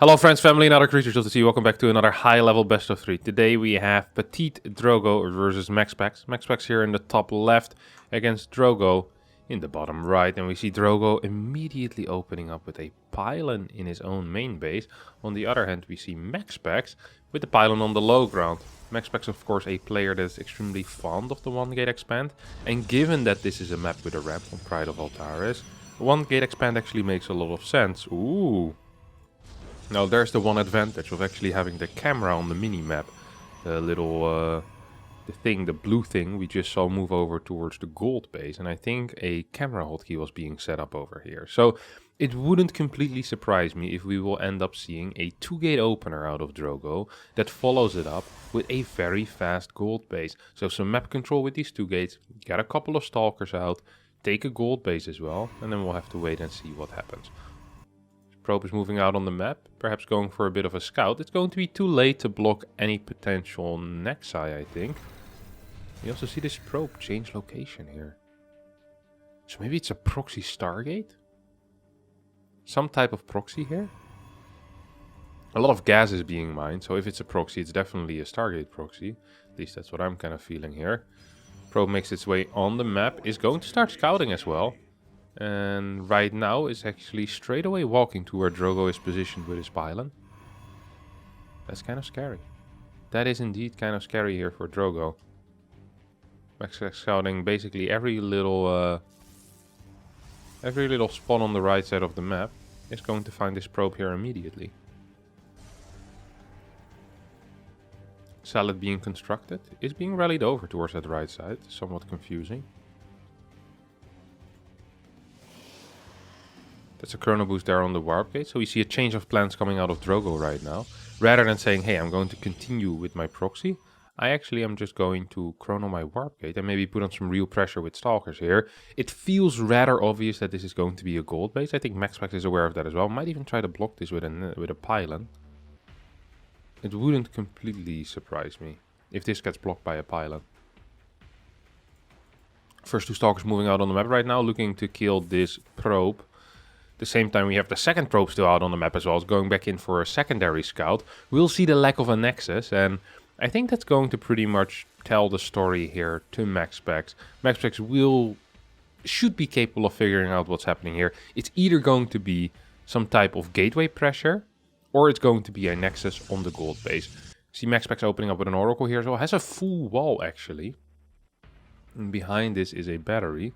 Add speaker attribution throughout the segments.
Speaker 1: Hello friends, family, and other creatures of the sea. Welcome back to another high-level best of 3. Today we have PtitDrogo versus MaxPax. MaxPax here in the top left against Drogo in the bottom right. And we see Drogo immediately opening up with a pylon in his own main base. On the other hand, we see MaxPax with the pylon on the low ground. MaxPax, of course, a player that is extremely fond of the one gate expand. And given that this is a map with a ramp on Pride of Altaris, one gate expand actually makes a lot of sense. Ooh. Now there's the one advantage of actually having the camera on the mini-map. The little, the blue thing we just saw move over towards the gold base. And I think a camera hotkey was being set up over here. So it wouldn't completely surprise me if we will end up seeing a 2-gate opener out of Drogo that follows it up with a very fast gold base. So some map control with these 2 gates, get a couple of stalkers out, take a gold base as well, and then we'll have to wait and see what happens. Probe is moving out on the map, perhaps going for a bit of a scout. It's going to be too late to block any potential Nexi, I think. You also see this probe change location here. So maybe it's a proxy Stargate? Some type of proxy here? A lot of gas is being mined, so if it's a proxy, it's definitely a Stargate proxy. At least that's what I'm kind of feeling here. Probe makes its way on the map, is going to start scouting as well. And right now is actually straight away walking to where Drogo is positioned with his pylon. That's kind of scary. That is indeed kind of scary here for Drogo. MaxPax scouting basically every little spot on the right side of the map. Is going to find this probe here immediately. Salad being constructed is being rallied over towards that right side. Somewhat confusing. That's a chrono boost there on the warp gate. So we see a change of plans coming out of Drogo right now. Rather than saying, hey, I'm going to continue with my proxy, I actually am just going to chrono my warp gate and maybe put on some real pressure with stalkers here. It feels rather obvious that this is going to be a gold base. I think MaxPax is aware of that as well. Might even try to block this with a pylon. It wouldn't completely surprise me if this gets blocked by a pylon. First 2 stalkers moving out on the map right now, looking to kill this probe. At the same time, we have the second probe still out on the map as well. It's going back in for a secondary scout. We'll see the lack of a nexus, and I think that's going to pretty much tell the story here to MaxPax. MaxPax should be capable of figuring out what's happening here. It's either going to be some type of gateway pressure, or it's going to be a nexus on the gold base. See MaxPax opening up with an oracle here as well. Has a full wall actually. And behind this is a battery.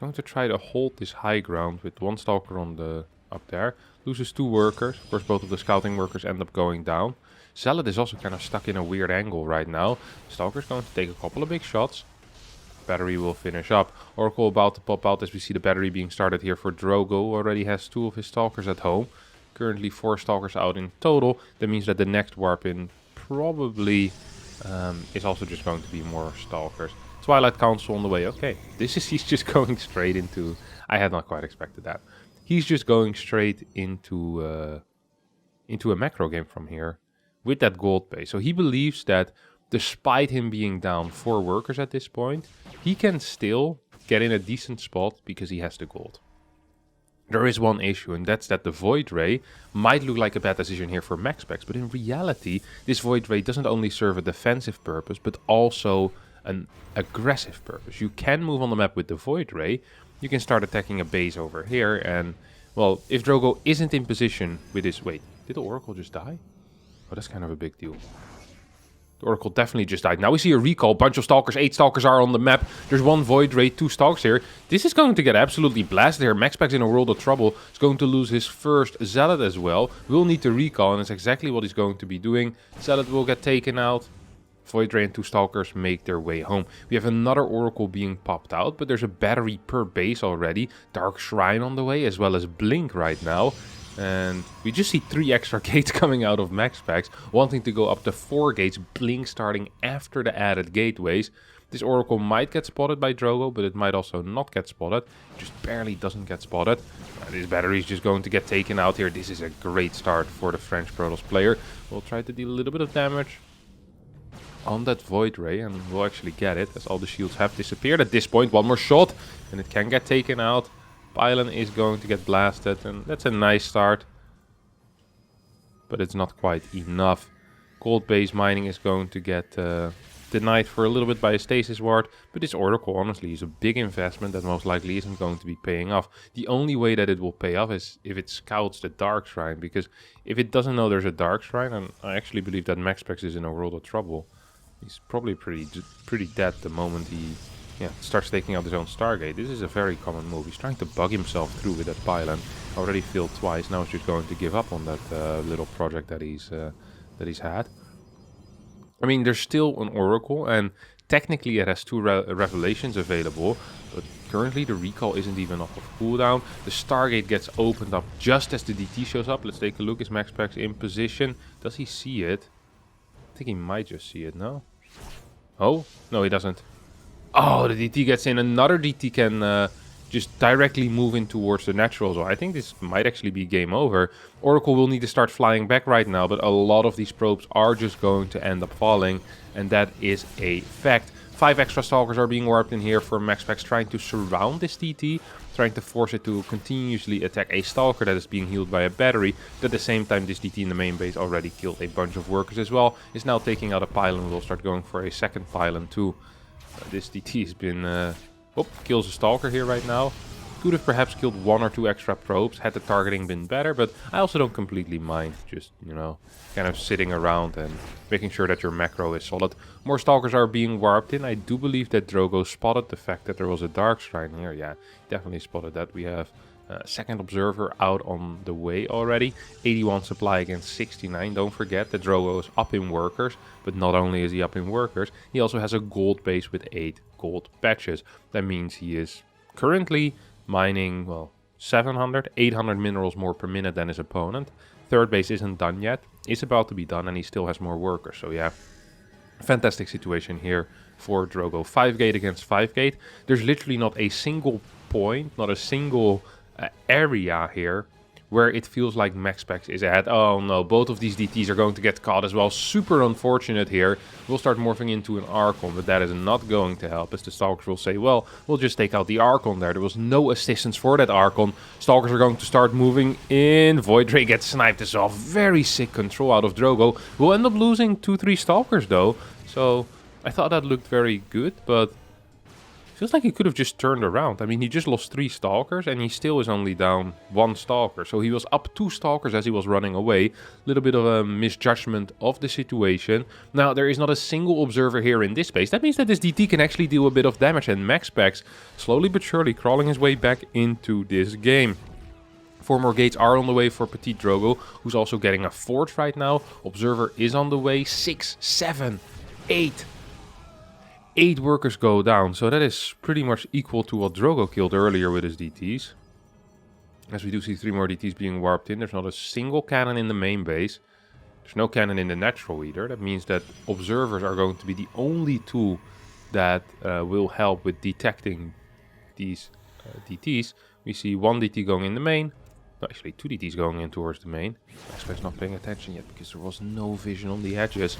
Speaker 1: Going to try to hold this high ground with 1 stalker on up there. Loses 2 workers. Of course, both of the scouting workers end up going down. Salad is also kind of stuck in a weird angle right now. Stalker's going to take a couple of big shots. Battery will finish up. Oracle about to pop out as we see the battery being started here for Drogo. Already has 2 of his stalkers at home. Currently 4 stalkers out in total. That means that the next warp in probably is also just going to be more stalkers. Twilight Council on the way. Okay, he's just going straight into... I had not quite expected that. He's just going straight into a macro game from here with that gold base. So he believes that despite him being down 4 workers at this point, he can still get in a decent spot because he has the gold. There is one issue, and that's that the Void Ray might look like a bad decision here for MaxPax, but in reality, this Void Ray doesn't only serve a defensive purpose, but also an aggressive purpose. You can move on the map with the Void Ray. You can start attacking a base over here, and well, if Drogo isn't in position with his... Wait, did the Oracle just die? Oh, that's kind of a big deal. The Oracle definitely just died. Now we see a recall. Bunch of stalkers. 8 stalkers are on the map. There's 1 Void Ray, 2 stalks here. This is going to get absolutely blasted here. MaxPax in a world of trouble. He's going to lose his first Zealot as well. Will need to recall, and that's exactly what he's going to be doing. Zealot will get taken out. Void Ray and 2 stalkers make their way home. We have another Oracle being popped out, but there's a battery per base already. Dark Shrine on the way, as well as Blink right now. And we just see 3 extra gates coming out of MaxPax, wanting to go up to 4 gates, Blink starting after the added gateways. This Oracle might get spotted by Drogo, but it might also not get spotted. Just barely doesn't get spotted. This battery is just going to get taken out here. This is a great start for the French Protoss player. We'll try to deal a little bit of damage on that Void Ray, and we'll actually get it, as all the shields have disappeared at this point. 1 more shot, and it can get taken out. Pylon is going to get blasted, and that's a nice start. but it's not quite enough. Gold base mining is going to get denied for a little bit by a stasis ward, but this Oracle honestly is a big investment that most likely isn't going to be paying off. The only way that it will pay off is if it scouts the Dark Shrine, because if it doesn't know there's a Dark Shrine, and I actually believe that MaxPax is in a world of trouble. He's probably pretty dead the moment he starts taking out his own Stargate. This is a very common move. He's trying to bug himself through with that pylon. Already failed twice. Now he's just going to give up on that little project that he's had. I mean, there's still an Oracle, and technically it has 2 revelations available, but currently the recall isn't even off of cooldown. The Stargate gets opened up just as the DT shows up. Let's take a look. Is MaxPax in position? Does he see it? I think he might just see it, no? Oh, no, he doesn't. Oh, the DT gets in. Another DT can just directly move in towards the natural zone. I think this might actually be game over. Oracle will need to start flying back right now, but a lot of these probes are just going to end up falling, and that is a fact. 5 extra Stalkers are being warped in here for MaxPax, trying to surround this DT, trying to force it to continuously attack a Stalker that is being healed by a battery. But at the same time, this DT in the main base already killed a bunch of workers as well. Is now taking out a pylon. We'll start going for a second pylon too. This DT has been... kills a Stalker here right now. Could have perhaps killed 1 or 2 extra probes had the targeting been better, but I also don't completely mind just, kind of sitting around and making sure that your macro is solid. More Stalkers are being warped in. I do believe that Drogo spotted the fact that there was a Dark Shrine here. Yeah, definitely spotted that. We have second Observer out on the way already. 81 supply against 69. Don't forget that Drogo is up in workers, but not only is he up in workers, he also has a gold base with 8 gold patches. That means he is currently mining, well, 700, 800 minerals more per minute than his opponent. Third base isn't done yet. It's about to be done, and he still has more workers. So yeah, fantastic situation here for Drogo. 5 gate against 5 gate. There's literally not a single point, not a single area here where it feels like MaxPax is ahead. Oh no, both of these DTs are going to get caught as well. Super unfortunate here. We'll start morphing into an Archon, but that is not going to help, as the Stalkers will say, well, we'll just take out the Archon there. There was no assistance for that Archon. Stalkers are going to start moving in. Void Ray gets sniped as well. Very sick control out of Drogo. We'll end up losing 2-3 Stalkers though. So I thought that looked very good, but feels like he could have just turned around. I mean, he just lost 3 Stalkers and he still is only down 1 Stalker. So he was up 2 Stalkers as he was running away. A little bit of a misjudgment of the situation. Now, there is not a single Observer here in this space. That means that this DT can actually deal a bit of damage, and MaxPax slowly but surely crawling his way back into this game. 4 more gates are on the way for PtitDrogo, who's also getting a forge right now. Observer is on the way. 6, 7, 8. 8 workers go down, so that is pretty much equal to what Drogo killed earlier with his DTs. As we do see 3 more DTs being warped in. There's not a single cannon in the main base. There's no cannon in the natural either. That means that Observers are going to be the only tool that will help with detecting these DTs. We see 1 DT going in the main. No, actually 2 DTs going in towards the main. MaxPax not paying attention yet because there was no vision on the edges.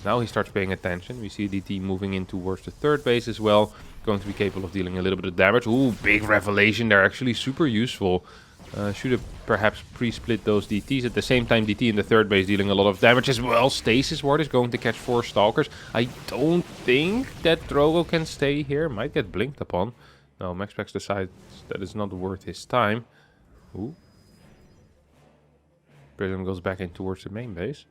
Speaker 1: Now he starts paying attention. We see DT moving in towards the 3rd base as well. Going to be capable of dealing a little bit of damage. Ooh, big revelation. They're actually super useful. Should have perhaps pre-split those DTs. At the same time, DT in the 3rd base dealing a lot of damage as well. Stasis Ward is going to catch 4 Stalkers. I don't think that Drogo can stay here. Might get blinked upon. No, MaxPax decides that it's not worth his time. Ooh. Prism goes back in towards the main base.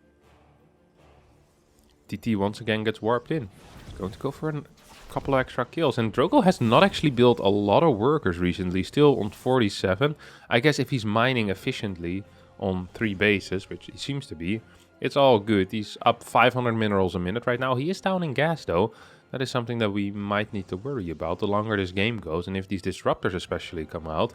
Speaker 1: DT once again gets warped in. He's going to go for a couple of extra kills. And Drogo has not actually built a lot of workers recently. Still on 47. I guess if he's mining efficiently on 3 bases, which he seems to be, it's all good. He's up 500 minerals a minute right now. He is down in gas though. That is something that we might need to worry about the longer this game goes. And if these disruptors especially come out,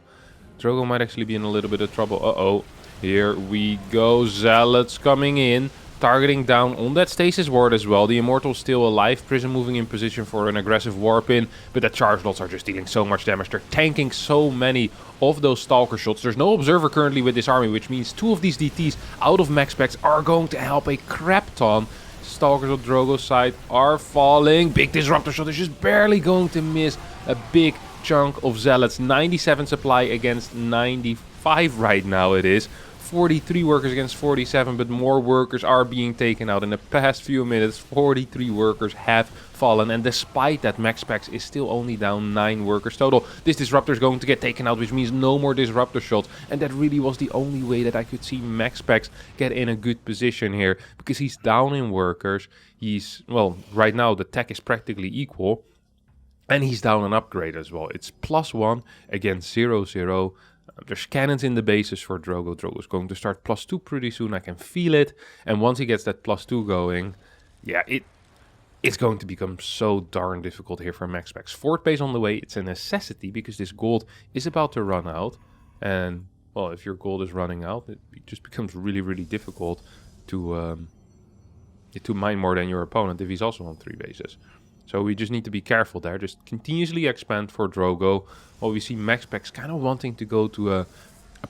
Speaker 1: Drogo might actually be in a little bit of trouble. Uh-oh. Here we go. Zealots coming in. Targeting down on that Stasis Ward as well. The Immortal's still alive. Prism moving in position for an aggressive warp in. But the charge lots are just dealing so much damage. They're tanking so many of those Stalker shots. There's no Observer currently with this army, which means 2 of these DTs out of MaxPax are going to help a crap ton. Stalkers on Drogo's side are falling. Big Disruptor shot is just barely going to miss a big chunk of Zealots. 97 supply against 95 right now it is. 43 workers against 47, but more workers are being taken out. In the past few minutes, 43 workers have fallen, and despite that, MaxPax is still only down 9 workers total. This Disruptor is going to get taken out, which means no more Disruptor shots, and that really was the only way that I could see MaxPax get in a good position here, because he's down in workers. He's, well, right now the tech is practically equal, and he's down an upgrade as well. It's +1 against 0-0. There's cannons in the bases for Drogo. Drogo is going to start +2 pretty soon. I can feel it. And once he gets that +2 going, yeah, it's going to become so darn difficult here for MaxPax. Fort base on the way. It's a necessity because this gold is about to run out. And, well, if your gold is running out, it just becomes really, really difficult to mine more than your opponent if he's also on 3 bases. So we just need to be careful there. Just continuously expand for Drogo. Well, we see MaxPax kind of wanting to go to a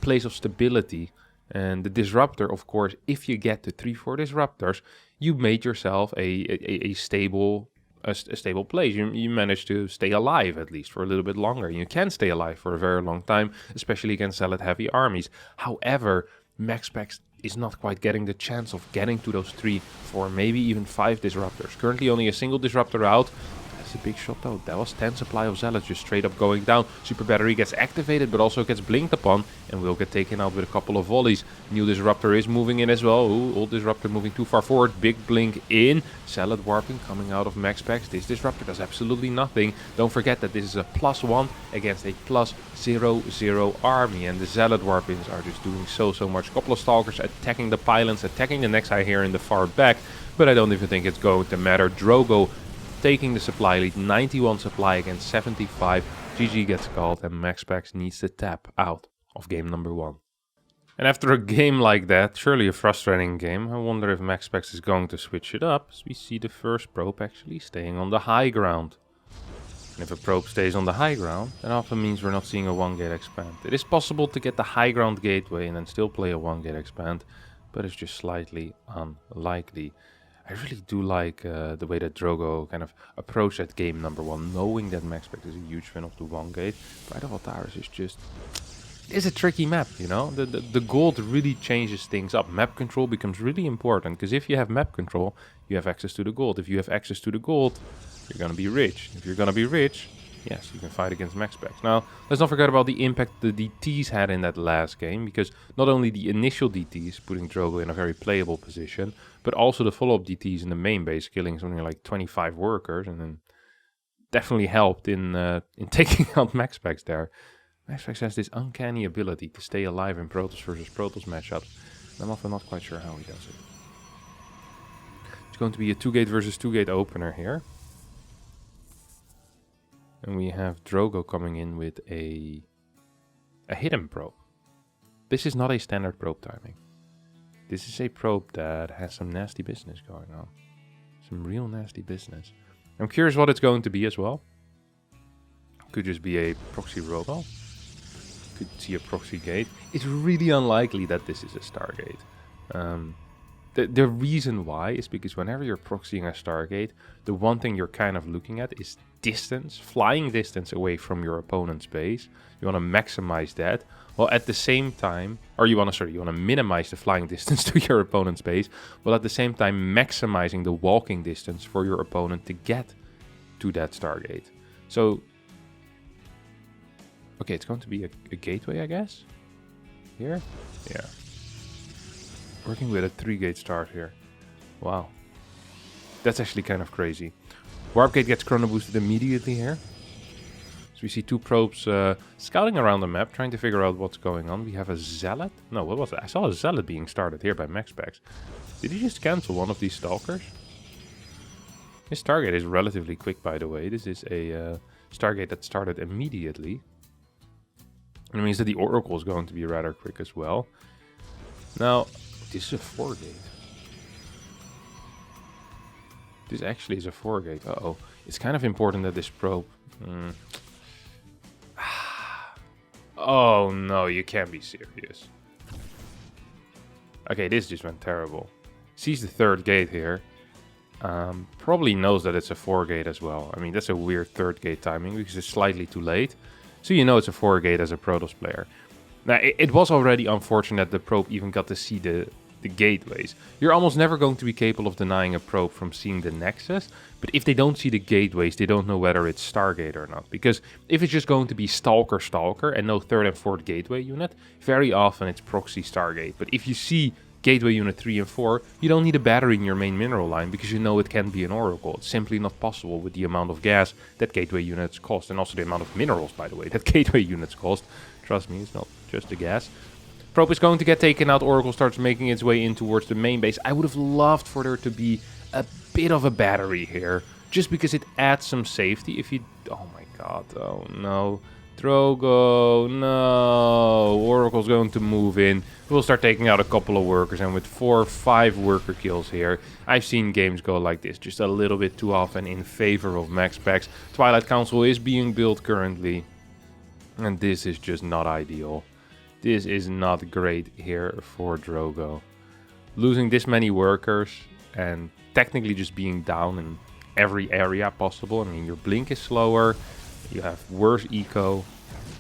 Speaker 1: place of stability. And the Disruptor, of course, if you get to 3-4 Disruptors, you made yourself a stable place. You manage to stay alive at least for a little bit longer. You can stay alive for a very long time, especially against zealot heavy armies. However, MaxPax is not quite getting the chance of getting to those 3, 4, maybe even 5 Disruptors. Currently only a single Disruptor out. That's a big shot though. That was 10 supply of Zealots just straight up going down. Super Battery gets activated but also gets blinked upon and will get taken out with a couple of volleys. New Disruptor is moving in as well. Ooh, old Disruptor moving too far forward. Big blink in. Zealot warping coming out of MaxPax. This Disruptor does absolutely nothing. Don't forget that this is a +1 against a +0-0 army, and the Zealot warpings are just doing so much. Couple of Stalkers attacking the pylons, attacking the next eye here in the far back, but I don't even think it's going to matter. Drogo taking the supply lead, 91 supply against 75. GG gets called and MaxPax needs to tap out of game number 1. And after a game like that, surely a frustrating game, I wonder if MaxPax is going to switch it up, as we see the first probe actually staying on the high ground. And if a probe stays on the high ground, that often means we're not seeing a 1-gate expand. It is possible to get the high ground gateway and then still play a 1-gate expand, but it's just slightly unlikely. I really do like the way that Drogo kind of approached that game number 1, knowing that MaxPax is a huge fan of the 1-gate. Pride of Altaris is just... It's a tricky map, you know? The gold really changes things up. Map control becomes really important, because if you have map control, you have access to the gold. If you have access to the gold, you're gonna be rich. If you're gonna be rich, yes, you can fight against MaxPax. Now, let's not forget about the impact the DTs had in that last game, because not only the initial DTs putting Drogo in a very playable position, but also the follow-up DTs in the main base, killing something like 25 workers, and then definitely helped in taking out MaxPax there. MaxPax has this uncanny ability to stay alive in Protoss versus Protoss matchups. I'm often not quite sure how he does it. It's going to be a 2-gate versus 2-gate opener here. And we have Drogo coming in with a hidden probe. This is not a standard probe timing. This is a probe that has some nasty business going on. Some real nasty business. I'm curious what it's going to be as well. Could just be a proxy robo. Could see a proxy gate. It's really unlikely that this is a Stargate. The reason why is because whenever you're proxying a Stargate, the one thing you're kind of looking at is distance, flying distance away from your opponent's base. You want to maximize that. Well, at the same time, or you want to minimize the flying distance to your opponent's base, while at the same time maximizing the walking distance for your opponent to get to that Stargate. So, okay, it's going to be a gateway, I guess. Here? Yeah. Working with a 3-gate start here. Wow. That's actually kind of crazy. Warp gate gets chrono boosted immediately here. So we see 2 probes scouting around the map, trying to figure out what's going on. We have a Zealot? No, what was that? I saw a Zealot being started here by MaxPax. Did he just cancel one of these Stalkers? This Stargate is relatively quick, by the way. This is a Stargate that started immediately. And it means that the Oracle is going to be rather quick as well. Now, this is a 4-gate. This actually is a 4-gate. Uh-oh. It's kind of important that this probe... Oh no, you can't be serious. Okay, this just went terrible. Sees the 3rd gate here. Probably knows that it's a 4-gate as well. I mean, that's a weird 3rd gate timing because it's slightly too late. So you know it's a 4-gate as a Protoss player. Now, it was already unfortunate that the probe even got to see the gateways. You're almost never going to be capable of denying a probe from seeing the nexus, but if they don't see the gateways, they don't know whether it's Stargate or not. Because if it's just going to be Stalker and no third and fourth gateway unit, very often it's proxy Stargate. But if you see gateway unit 3 and 4, you don't need a battery in your main mineral line because you know it can be an oracle. It's simply not possible with the amount of gas that gateway units cost, and also the amount of minerals, by the way, that gateway units cost. Trust me, it's not just the gas. Probe is going to get taken out. Oracle starts making its way in towards the main base. I would have loved for there to be a bit of a battery here, just because it adds some safety. If you... Oh my god, oh no. Drogo, no. Oracle's going to move in. We'll start taking out a couple of workers, and with 4 or 5 worker kills here, I've seen games go like this, just a little bit too often in favor of MaxPax. Twilight Council is being built currently, and this is just not ideal. This is not great here for Drogo. Losing this many workers and technically just being down in every area possible. I mean, your blink is slower, you have worse eco.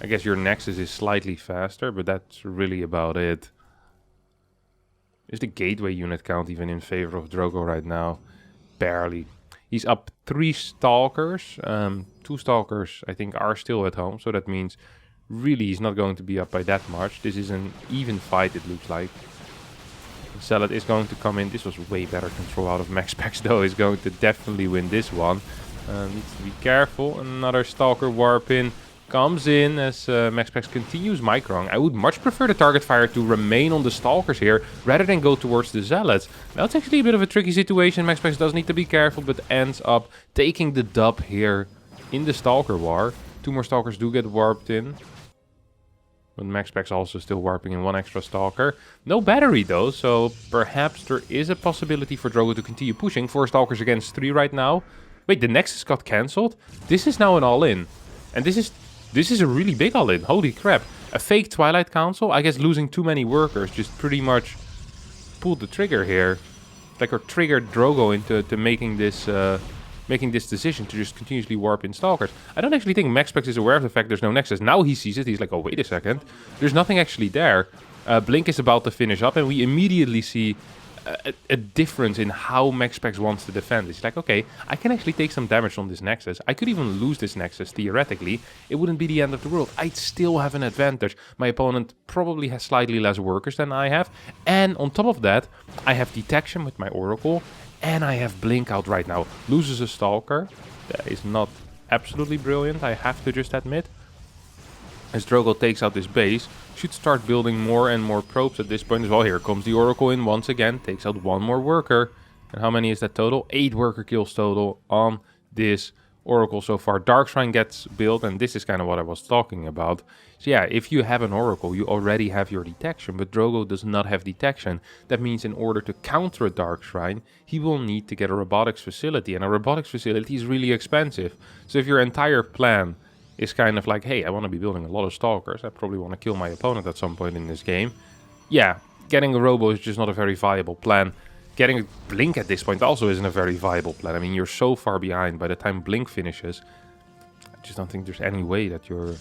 Speaker 1: I guess your nexus is slightly faster, but that's really about it. Is the gateway unit count even in favor of Drogo right now? Barely. He's up 3 stalkers. 2 stalkers I think are still at home, so that means really he's not going to be up by that much. This is an even fight, it looks like. Zealot is going to come in. This was way better control out of MaxPax though. He's going to definitely win this one. Needs to be careful. Another stalker warp in comes in as MaxPax continues microing. I would much prefer the target fire to remain on the stalkers here rather than go towards the zealots. Now it's actually a bit of a tricky situation. MaxPax does need to be careful, but ends up taking the dub here in the stalker war. 2 more stalkers do get warped in. But MaxPax also still warping in 1 extra stalker. No battery though, so perhaps there is a possibility for Drogo to continue pushing. 4 stalkers against 3 right now. Wait, the Nexus got cancelled? This is now an all-in. And this is a really big all-in. Holy crap. A fake Twilight Council? I guess losing too many workers just pretty much pulled the trigger here. Like, or triggered Drogo into making this decision to just continuously warp in stalkers. I don't actually think MaxPax is aware of the fact there's no nexus. Now he sees it, he's like, oh, wait a second. There's nothing actually there. Blink is about to finish up, and we immediately see a difference in how MaxPax wants to defend. It's like, okay, I can actually take some damage on this nexus. I could even lose this nexus, theoretically. It wouldn't be the end of the world. I'd still have an advantage. My opponent probably has slightly less workers than I have. And on top of that, I have detection with my Oracle. And I have Blink out right now. Loses a Stalker. That is not absolutely brilliant, I have to just admit. As Drogo takes out this base, should start building more and more probes at this point as well. Here comes the Oracle in once again. Takes out 1 more worker. And how many is that total? 8 worker kills total on this Oracle so far. Dark Shrine gets built, and this is kind of what I was talking about. So yeah, if you have an Oracle, you already have your detection, but Drogo does not have detection. That means in order to counter a Dark Shrine, he will need to get a robotics facility, and a robotics facility is really expensive. So if your entire plan is kind of like, hey, I want to be building a lot of Stalkers, I probably want to kill my opponent at some point in this game. Yeah, getting a Robo is just not a very viable plan. Getting a Blink at this point also isn't a very viable plan. I mean, you're so far behind. By the time Blink finishes, I just don't think there's any way that you're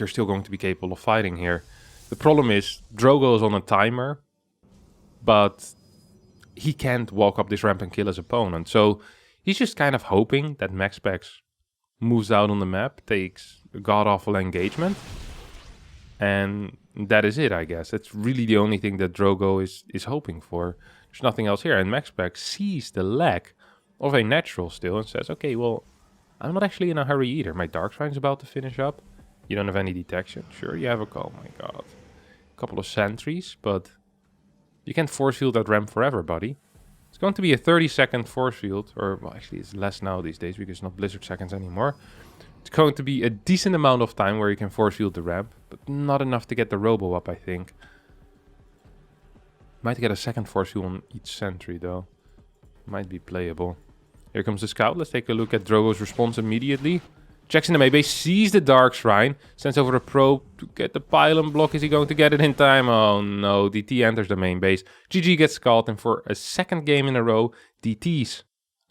Speaker 1: still going to be capable of fighting here. The problem is, Drogo is on a timer, but he can't walk up this ramp and kill his opponent. So he's just kind of hoping that MaxPax moves out on the map, takes a god-awful engagement, and that is it, I guess. That's really the only thing that Drogo is hoping for. There's nothing else here. And MaxPax sees the lack of a natural still and says, okay, well, I'm not actually in a hurry either. My Dark Shrine's about to finish up. You don't have any detection. Sure, you have oh my god. A couple of sentries, but you can't force field that ramp forever, buddy. It's going to be a 30-second force field, or well, actually it's less now these days because it's not Blizzard seconds anymore. It's going to be a decent amount of time where you can force field the ramp, but not enough to get the Robo up, I think. Might get a second force field on each sentry, though. Might be playable. Here comes the scout. Let's take a look at Drogo's response immediately. Checks in the main base, sees the Dark Shrine, sends over a probe to get the pylon block. Is he going to get it in time? Oh no, DT enters the main base. GG gets called, and for a second game in a row, DTs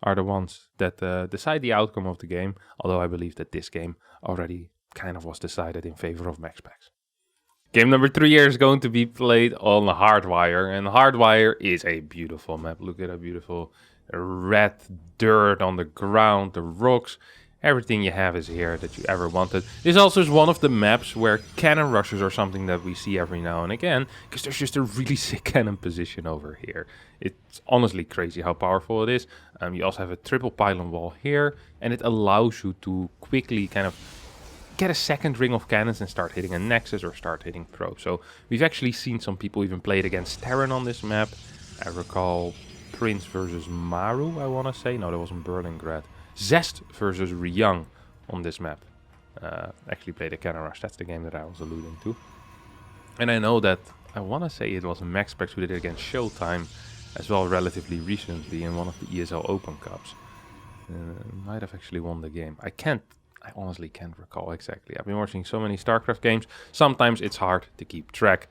Speaker 1: are the ones that decide the outcome of the game. Although I believe that this game already kind of was decided in favor of MaxPax. Game number 3 here is going to be played on Hardwire, and Hardwire is a beautiful map. Look at that beautiful red dirt on the ground, the rocks. Everything you have is here that you ever wanted. This also is one of the maps where cannon rushes are something that we see every now and again, because there's just a really sick cannon position over here. It's honestly crazy how powerful it is. You also have a triple pylon wall here, and it allows you to quickly kind of get a second ring of cannons and start hitting a Nexus or start hitting probes. So we've actually seen some people even play it against Terran on this map. I recall Prince versus Maru, I want to say. No, that wasn't Berlingrad. Zest versus Ryang on this map. Actually played a cannon rush. That's the game that I was alluding to. And I know that, I want to say it was MaxPax who did it against Showtime as well relatively recently in one of the ESL Open Cups. Might have actually won the game. I honestly can't recall exactly. I've been watching so many StarCraft games. Sometimes it's hard to keep track.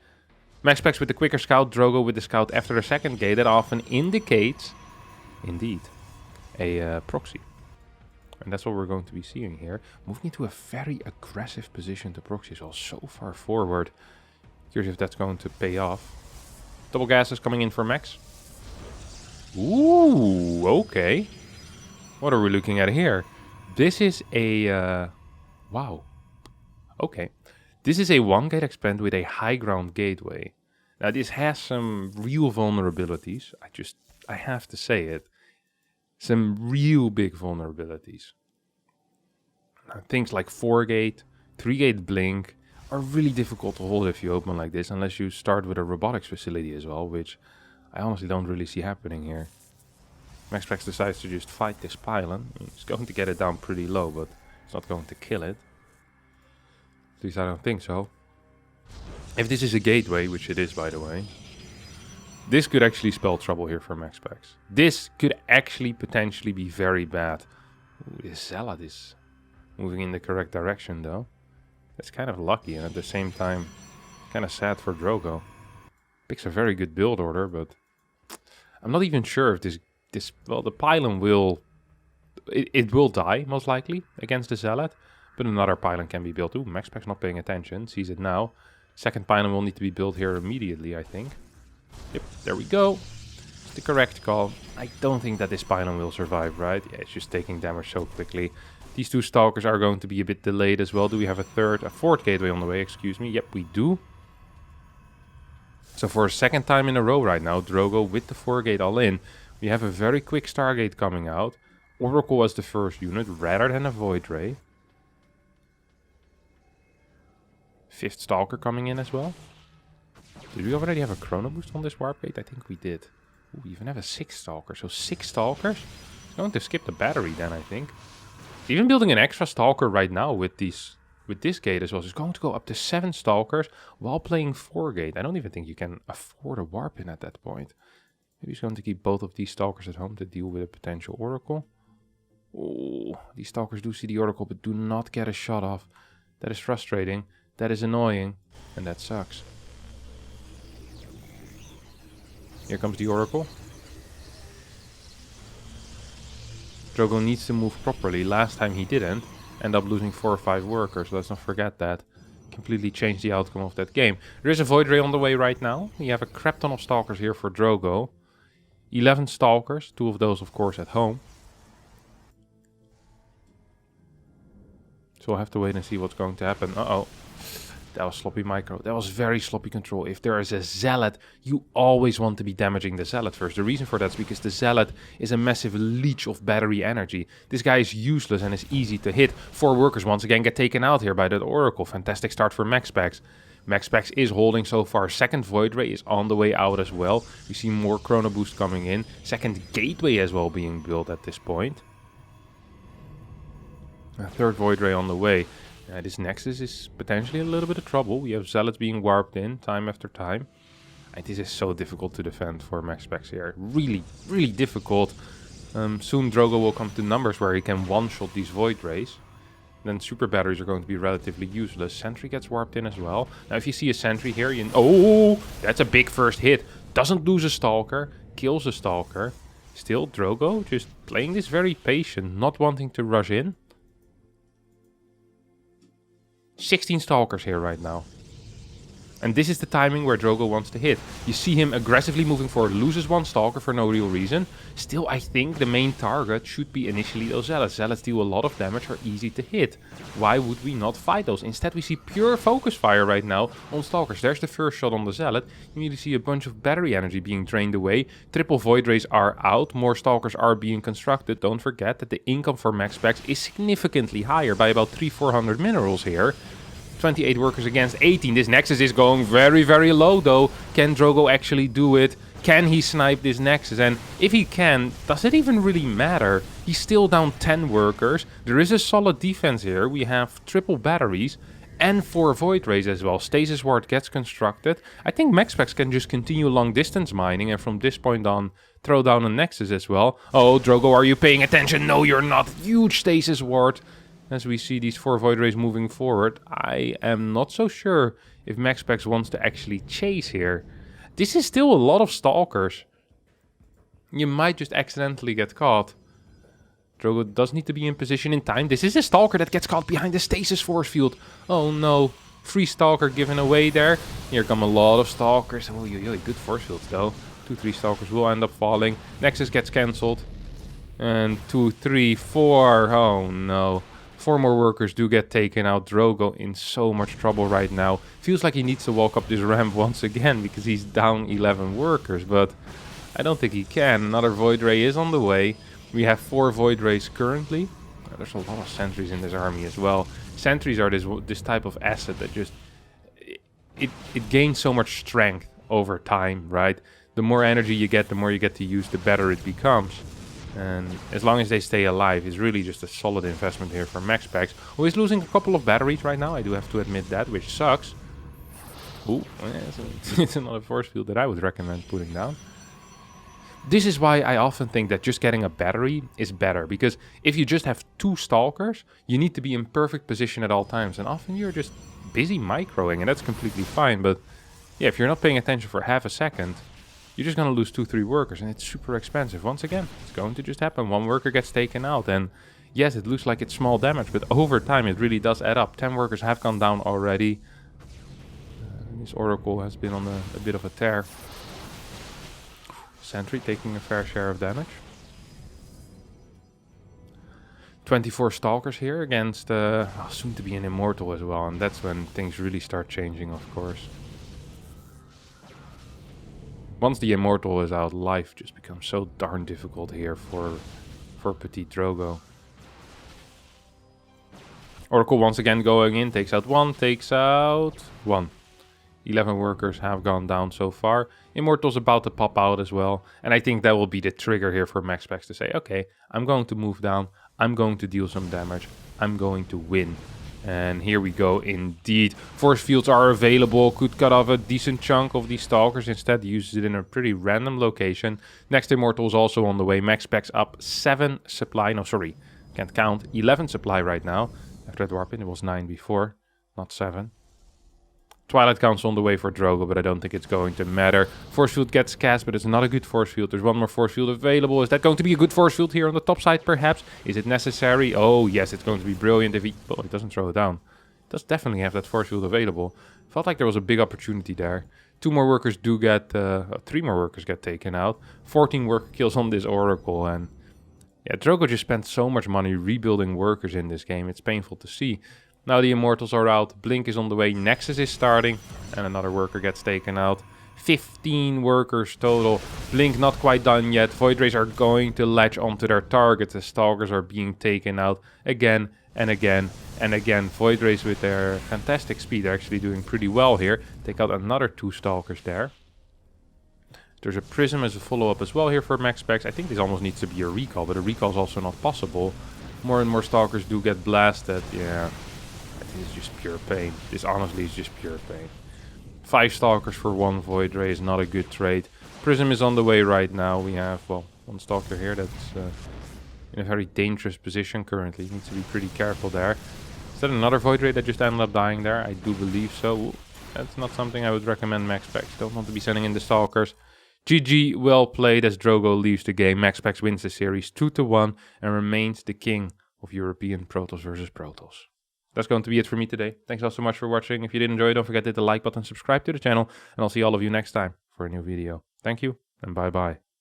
Speaker 1: MaxPax with the quicker scout, Drogo with the scout after the second gate. That often indicates, indeed, a proxy. And that's what we're going to be seeing here. Moving into a very aggressive position to proxy as well. So far forward. Curious if that's going to pay off. Double gas is coming in for Max. Ooh, okay. What are we looking at here? This is a, wow, okay. This is a 1-gate expand with a high ground gateway. Now this has some real vulnerabilities, I have to say it. Some real big vulnerabilities. Things like 4-gate, 3-gate blink are really difficult to hold if you open like this, unless you start with a robotics facility as well, which I honestly don't really see happening here. MaxPax decides to just fight this pylon. He's going to get it down pretty low, but it's not going to kill it. At least I don't think so. If this is a gateway, which it is by the way, this could actually spell trouble here for MaxPax. This could actually potentially be very bad. Ooh, this Zealot is moving in the correct direction though. That's kind of lucky and at the same time kind of sad for Drogo. Picks a very good build order, but I'm not even sure if this well, the pylon will, it will die most likely against the Zealot, but another pylon can be built. Ooh, MaxPax not paying attention, sees it now. Second pylon will need to be built here immediately, I think. Yep, there we go. It's the correct call. I don't think that this pylon will survive, right? Yeah, it's just taking damage so quickly. These two Stalkers are going to be a bit delayed as well. Do we have a fourth gateway on the way, excuse me? Yep, we do. So for a second time in a row right now, Drogo with the 4-gate all in. We have a very quick Stargate coming out. Oracle as the first unit rather than a Void Ray. 5th Stalker coming in as well. Did we already have a Chrono Boost on this Warp Gate? I think we did. Ooh, we even have a 6th Stalker. So 6 Stalkers. It's going to skip the battery then, I think. Even building an extra Stalker right now with this gate as well. So it's going to go up to 7 Stalkers while playing 4-gate. I don't even think you can afford a Warp in at that point. Maybe he's going to keep both of these Stalkers at home to deal with a potential Oracle. Oh, these Stalkers do see the Oracle but do not get a shot off. That is frustrating. That is annoying. And that sucks. Here comes the Oracle. Drogo needs to move properly. Last time he didn't. End up losing 4 or 5 workers. Let's not forget that. Completely changed the outcome of that game. There is a Void Ray on the way right now. We have a crap ton of Stalkers here for Drogo. 11 Stalkers. 2 of those, of course, at home. So we'll have to wait and see what's going to happen. Uh-oh. That was sloppy micro. That was very sloppy control. If there is a Zealot, you always want to be damaging the Zealot first. The reason for that is because the Zealot is a massive leech of battery energy. This guy is useless and is easy to hit. 4 workers once again get taken out here by that Oracle. Fantastic start for MaxPax. MaxPax is holding so far. Second Void Ray is on the way out as well. We see more Chrono Boost coming in. Second Gateway as well being built at this point. A third Void Ray on the way. This Nexus is potentially a little bit of trouble. We have Zealots being warped in time after time. And this is so difficult to defend for MaxPax here. Really, really difficult. Soon Drogo will come to numbers where he can one-shot these Void Rays. Then super batteries are going to be relatively useless. Sentry gets warped in as well. Now if you see a Sentry here, oh, that's a big first hit. Doesn't lose a Stalker, kills a Stalker. Still Drogo just playing this very patient, not wanting to rush in. 16 Stalkers here right now. And this is the timing where Drogo wants to hit. You see him aggressively moving forward, loses one Stalker for no real reason. Still, I think the main target should be initially those Zealots. Zealots deal a lot of damage, are easy to hit. Why would we not fight those? Instead, we see pure focus fire right now on Stalkers. There's the first shot on the Zealot. You need to see a bunch of battery energy being drained away. Triple Void Rays are out. More Stalkers are being constructed. Don't forget that the income for MaxPax is significantly higher by about 300-400 minerals here. 28 workers against 18. This Nexus is going very, very low though. Can Drogo actually do it? Can he snipe this Nexus? And if he can, does it even really matter? He's still down 10 workers. There is a solid defense here. We have triple batteries and 4 Void Rays as well. Stasis Ward gets constructed. I think MaxPax can just continue long distance mining and from this point on throw down a Nexus as well. Oh, Drogo, are you paying attention? No, you're not. Huge Stasis Ward. As we see these 4 Void Rays moving forward, I am not so sure if MaxPax wants to actually chase here. This is still a lot of Stalkers. You might just accidentally get caught. Drogo does need to be in position in time. This is a Stalker that gets caught behind the Stasis Force Field. Oh no, free Stalker given away there. Here come a lot of Stalkers. Oh, good Force Fields though. 2-3 Stalkers will end up falling. Nexus gets cancelled. And 2, 3, 4. Oh no. 4 more workers do get taken out. Drogo in so much trouble right now. Feels like he needs to walk up this ramp once again because he's down 11 workers. But I don't think he can. Another Void Ray is on the way. We have 4 Void Rays currently. There's a lot of sentries in this army as well. Sentries are this type of asset that just... It gains so much strength over time, right? The more energy you get, the more you get to use, the better it becomes. And as long as they stay alive, it's really just a solid investment here for MaxPax, who is losing a couple of batteries right now. I do have to admit that, which sucks. Ooh, it's another force field that I would recommend putting down. This is why I often think that just getting a battery is better. Because if you just have 2 Stalkers, you need to be in perfect position at all times. And often you're just busy microing, and that's completely fine. But yeah, if you're not paying attention for half a second, you're just going to lose 2-3 workers, and it's super expensive. Once again, it's going to just happen. 1 worker gets taken out, and yes, it looks like it's small damage, but over time it really does add up. 10 workers have gone down already. This Oracle has been on a bit of a tear. Sentry taking a fair share of damage. 24 Stalkers here against soon to be an Immortal as well, and that's when things really start changing, of course. Once the Immortal is out, life just becomes so darn difficult here for PtitDrogo. Oracle once again going in, takes out 1, takes out 1. 11 workers have gone down so far. Immortal's about to pop out as well. And I think that will be the trigger here for MaxPax to say, okay, I'm going to move down. I'm going to deal some damage. I'm going to win. And here we go indeed. Force fields are available. Could cut off a decent chunk of these Stalkers. Instead, uses it in a pretty random location. Next Immortal is also on the way. MaxPax up 7 supply. No, sorry. Can't count. 11 supply right now. After that warp in, it was 9 before. Not 7. Twilight Council on the way for Drogo, but I don't think it's going to matter. Force field gets cast, but it's not a good force field. There's 1 more force field available. Is that going to be a good force field here on the top side, perhaps? Is it necessary? Oh, yes, it's going to be brilliant if he... Oh, it doesn't throw it down. It does definitely have that force field available. Felt like there was a big opportunity there. 2 more workers do get... 3 more workers get taken out. 14 worker kills on this Oracle, and... Yeah, Drogo just spent so much money rebuilding workers in this game. It's painful to see. Now the Immortals are out, Blink is on the way, Nexus is starting, and another worker gets taken out. 15 workers total. Blink not quite done yet. Void Rays are going to latch onto their targets. The Stalkers are being taken out again and again and again. Void Rays with their fantastic speed are actually doing pretty well here. Take out another 2 Stalkers there. There's a Prism as a follow-up as well here for MaxPax. I think this almost needs to be a recall, but a recall is also not possible. More and more Stalkers do get blasted. Yeah. This is just pure pain. This honestly is just pure pain. 5 Stalkers for 1 Void Ray is not a good trade. Prism is on the way right now. We have, well, 1 Stalker here that's in a very dangerous position currently. Needs to be pretty careful there. Is that another Void Ray that just ended up dying there? I do believe so. That's not something I would recommend MaxPax. Don't want to be sending in the Stalkers. GG, well played as Drogo leaves the game. MaxPax wins the series 2-1 and remains the king of European Protoss versus Protoss. that's going to be it for me today. Thanks all so much for watching. If you did enjoy, don't forget to hit the like button, subscribe to the channel, and I'll see all of you next time for a new video. Thank you, and bye-bye.